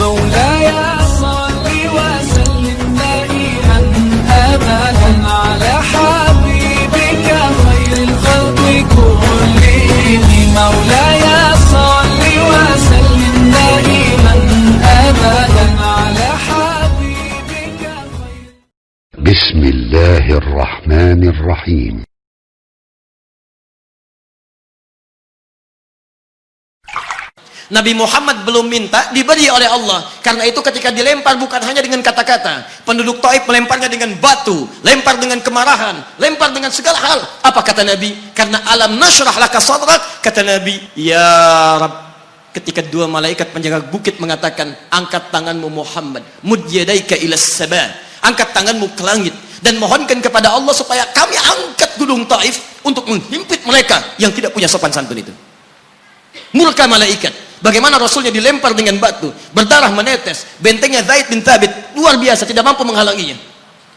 مولاي صل وسلم دائما أبدا على حبيبك خير الخلق كلهم مولاي صل وسلم دائما أبدا على حبيبك خير. بسم الله الرحمن الرحيم. Nabi Muhammad belum minta, diberi oleh Allah. Karena itu ketika dilempar bukan hanya dengan kata-kata. Penduduk Taif melemparnya dengan batu, lempar dengan kemarahan, lempar dengan segala hal. Apa kata Nabi? Karena alam nashrah laka sadrak, kata Nabi, ya Rabb. Ketika dua malaikat penjaga bukit mengatakan, angkat tanganmu Muhammad, mud yadaika ilas sabah, angkat tanganmu ke langit dan mohonkan kepada Allah supaya kami angkat gunung Taif untuk menghimpit mereka yang tidak punya sopan santun itu. Murka malaikat. Bagaimana Rasulnya dilempar dengan batu, berdarah menetes, bentengnya Zaid bin Thabit luar biasa, tidak mampu menghalanginya.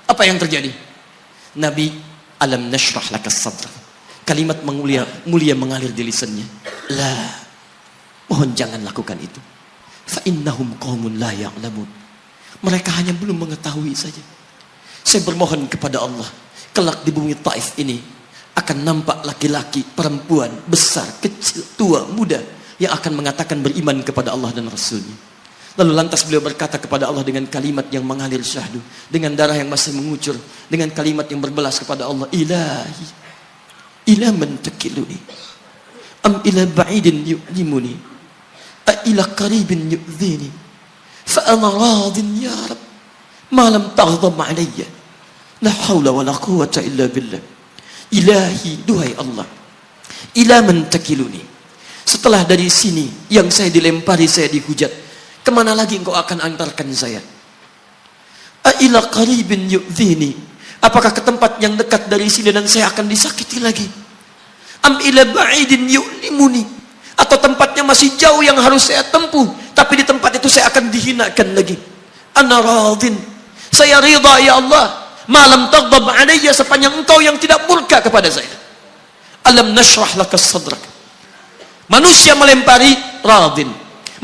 Apa yang terjadi? Nabi, alam nashrah laka sadrak. Kalimat mulia mengalir di lisannya. La, mohon jangan lakukan itu. Fa innahum qaumun la ya'lamun. Mereka hanya belum mengetahui saja. Saya bermohon kepada Allah, kelak di bumi Taif ini akan nampak laki-laki, perempuan, besar, kecil, tua, muda yang akan mengatakan beriman kepada Allah dan Rasulnya. Lalu lantas beliau berkata kepada Allah dengan kalimat yang mengalir syahdu, dengan darah yang masih mengucur, dengan kalimat yang berbelas kepada Allah, Ilahi, ila man takiluni, am ila ba'idin yu'limuni, a ila qaribin yu'zini, fa ana radin ya Rab, ma lam taghdab alayya, la hawla wa la quwwata illa billah. Ilahi, duhai Allah, ila man takiluni, setelah dari sini yang saya dilempari, saya dihujat, kemana lagi engkau akan antarkan saya? A'ila qaribin yu'zini, apakah ke tempat yang dekat dari sini dan saya akan disakiti lagi? Am ila ba'idin yu'limuni, atau tempatnya masih jauh yang harus saya tempuh, tapi di tempat itu saya akan dihinakan lagi. Ana radin, saya ridha ya Allah, malam taghdab alayya, sepanjang engkau yang tidak murka kepada saya. Alam nashrah laka sadrak. Manusia melempari, radin.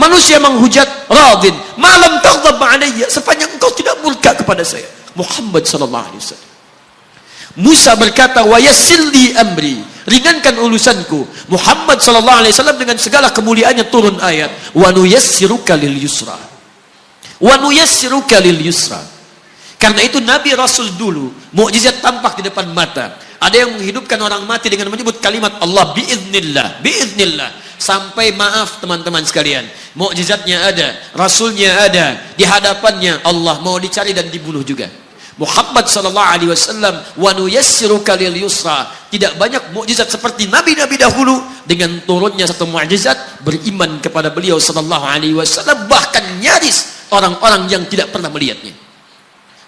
Manusia menghujat, radin. Malam taghdab alayya, sepanjang engkau tidak murka kepada saya. Muhammad sallallahu alaihi wasallam. Musa berkata, wa yassir li amri, ringankan urusanku. Muhammad sallallahu alaihi wasallam dengan segala kemuliaannya turun ayat, wa nuyassiruka lil yusra. Wa nuyassiruka lil yusra. Karena itu Nabi Rasul dulu mukjizat tampak di depan mata. Ada yang menghidupkan orang mati dengan menyebut kalimat Allah biiznillah, biiznillah. Sampai maaf teman-teman sekalian, mukjizatnya ada, Rasulnya ada, di hadapannya Allah mau dicari dan dibunuh juga. Muhammad sallallahu alaihi wasallam, wa nuyassiruka lil yusra. Tidak banyak mukjizat seperti nabi-nabi dahulu, dengan turunnya satu mukjizat beriman kepada beliau sallallahu alaihi wasallam, bahkan nyaris orang-orang yang tidak pernah melihatnya.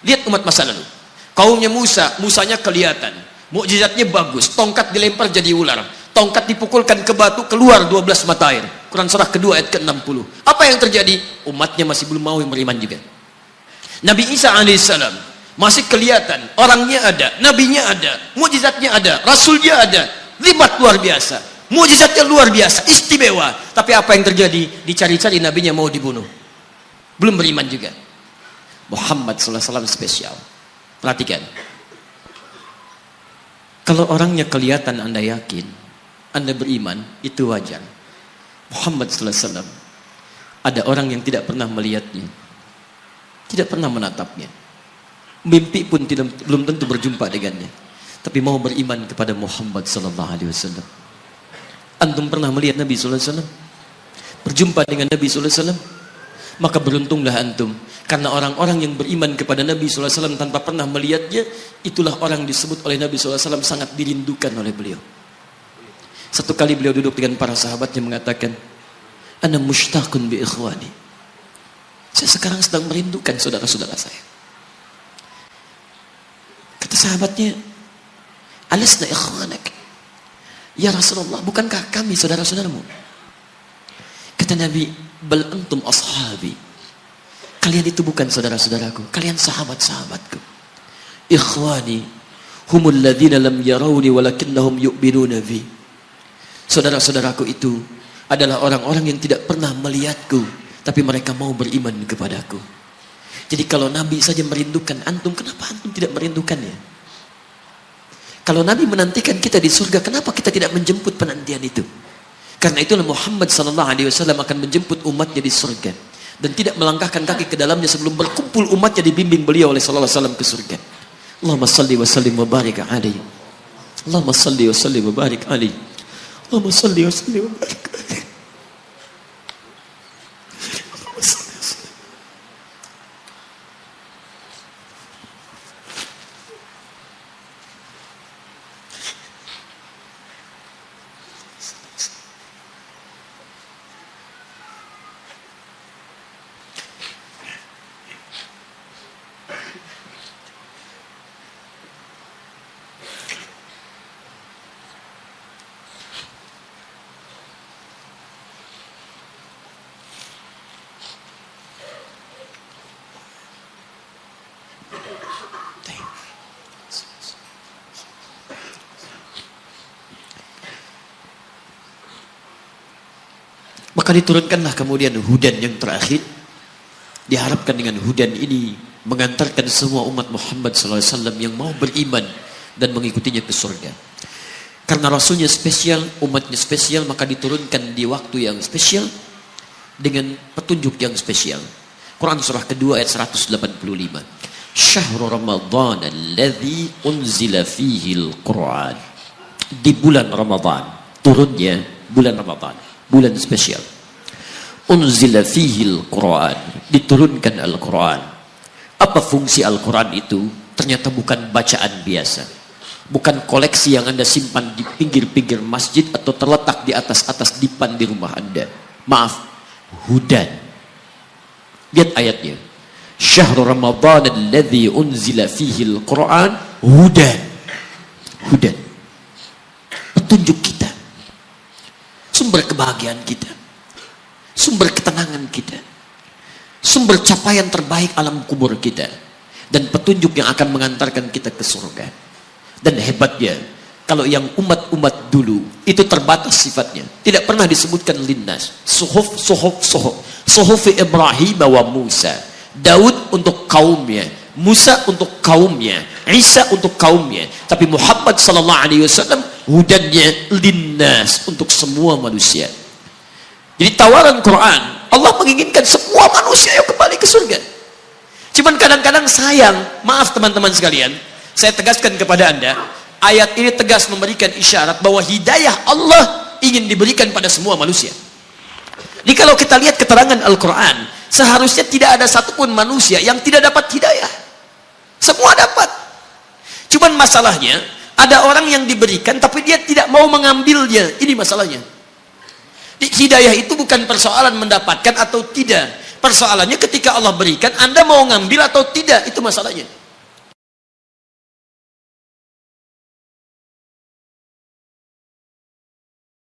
Lihat umat masa lalu. Kaumnya Musa, Musanya kelihatan, mukjizatnya bagus, tongkat dilempar jadi ular, tongkat dipukulkan ke batu keluar 12 mata air. Quran surah kedua ayat ke-60. Apa yang terjadi? Umatnya masih belum mau beriman juga. Nabi Isa alaihissalam masih kelihatan, orangnya ada, nabinya ada, mukjizatnya ada, rasulnya ada, libat luar biasa, mukjizatnya luar biasa, istimewa. Tapi apa yang terjadi? Dicari-cari nabinya mau dibunuh, belum beriman juga. Muhammad sallallahu alaihi wasallam spesial. Perhatikan. Kalau orangnya kelihatan Anda yakin, Anda beriman, itu wajar. Muhammad sallallahu alaihi wasallam, ada orang yang tidak pernah melihatnya, tidak pernah menatapnya, mimpi pun belum tentu berjumpa dengannya, tapi mau beriman kepada Muhammad sallallahu alaihi wasallam. Antum pernah melihat Nabi sallallahu alaihi wasallam? Berjumpa dengan Nabi sallallahu alaihi wasallam? Maka beruntunglah antum, karena orang-orang yang beriman kepada Nabi sallallahu alaihi wasallam tanpa pernah melihatnya, itulah orang disebut oleh Nabi sallallahu alaihi wasallam sangat dirindukan oleh beliau. Satu kali beliau duduk dengan para sahabatnya mengatakan, ana mushtaqun bi ikhwani, saya sekarang sedang merindukan saudara-saudara saya. Kata sahabatnya, alasna ikhwanak ya Rasulullah, bukankah kami saudara-saudaramu? Kata Nabi, bal antum ashabi, kalian itu bukan saudara-saudaraku, kalian sahabat-sahabatku. Ikhwani humul ladzina lam yarawni walakinnahum yu'minuna bi. Saudara-saudaraku itu adalah orang-orang yang tidak pernah melihatku, tapi mereka mau beriman kepadaku. Jadi kalau Nabi saja merindukan antum, kenapa antum tidak merindukannya? Kalau Nabi menantikan kita di surga, kenapa kita tidak menjemput penantian itu? Karena itulah Muhammad SAW akan menjemput umatnya di surga dan tidak melangkahkan kaki ke dalamnya sebelum berkumpul umatnya dibimbing beliau oleh sallallahu alaihi wasallam ke surga. Allahumma salli wa sallim wa barik alaihi. Allahumma salli wa sallim wa barik alaihi. Allahumma salli wa sallim wa barik alaihi. Maka diturunkanlah kemudian hudan yang terakhir. Diharapkan dengan hudan ini mengantarkan semua umat Muhammad SAW yang mau beriman dan mengikutinya ke surga. Karena Rasulnya spesial, umatnya spesial, maka diturunkan di waktu yang spesial dengan petunjuk yang spesial. Quran surah kedua ayat 185. Syahrul Ramadan alladzi unzila fihi al-Quran. Di bulan Ramadan turunnya bulan Ramadan, bulan spesial. Unzila fihi al-Quran, diturunkan Al-Quran. Apa fungsi Al-Quran itu? Ternyata bukan bacaan biasa, bukan koleksi yang Anda simpan di pinggir-pinggir masjid atau terletak di atas-atas dipan di rumah Anda. Maaf, hudan. Lihat ayatnya. Syahrul Ramadan alladzi unzila fihi al-Quran hudan. Hudan. Petunjuk kita. Sumber kebahagiaan kita. Sumber ketenangan kita. Sumber capaian terbaik alam kubur kita. Dan petunjuk yang akan mengantarkan kita ke surga. Dan hebatnya, kalau yang umat-umat dulu itu terbatas sifatnya, tidak pernah disebutkan linnas. Suhuf Ibrahim wa Musa. Daud untuk kaumnya, Musa untuk kaumnya, Isa untuk kaumnya. Tapi Muhammad SAW hudannya linnas, untuk semua manusia. Jadi tawaran Quran, Allah menginginkan semua manusia yang kembali ke surga. Cuman kadang-kadang sayang, maaf teman-teman sekalian, saya tegaskan kepada Anda, ayat ini tegas memberikan isyarat bahwa hidayah Allah ingin diberikan pada semua manusia. Jadi kalau kita lihat keterangan Al-Quran, seharusnya tidak ada satupun manusia yang tidak dapat hidayah. Semua dapat. Cuman masalahnya, ada orang yang diberikan tapi dia tidak mau mengambilnya. Ini masalahnya. Hidayah itu bukan persoalan mendapatkan atau tidak. Persoalannya ketika Allah berikan, Anda mau ngambil atau tidak, itu masalahnya.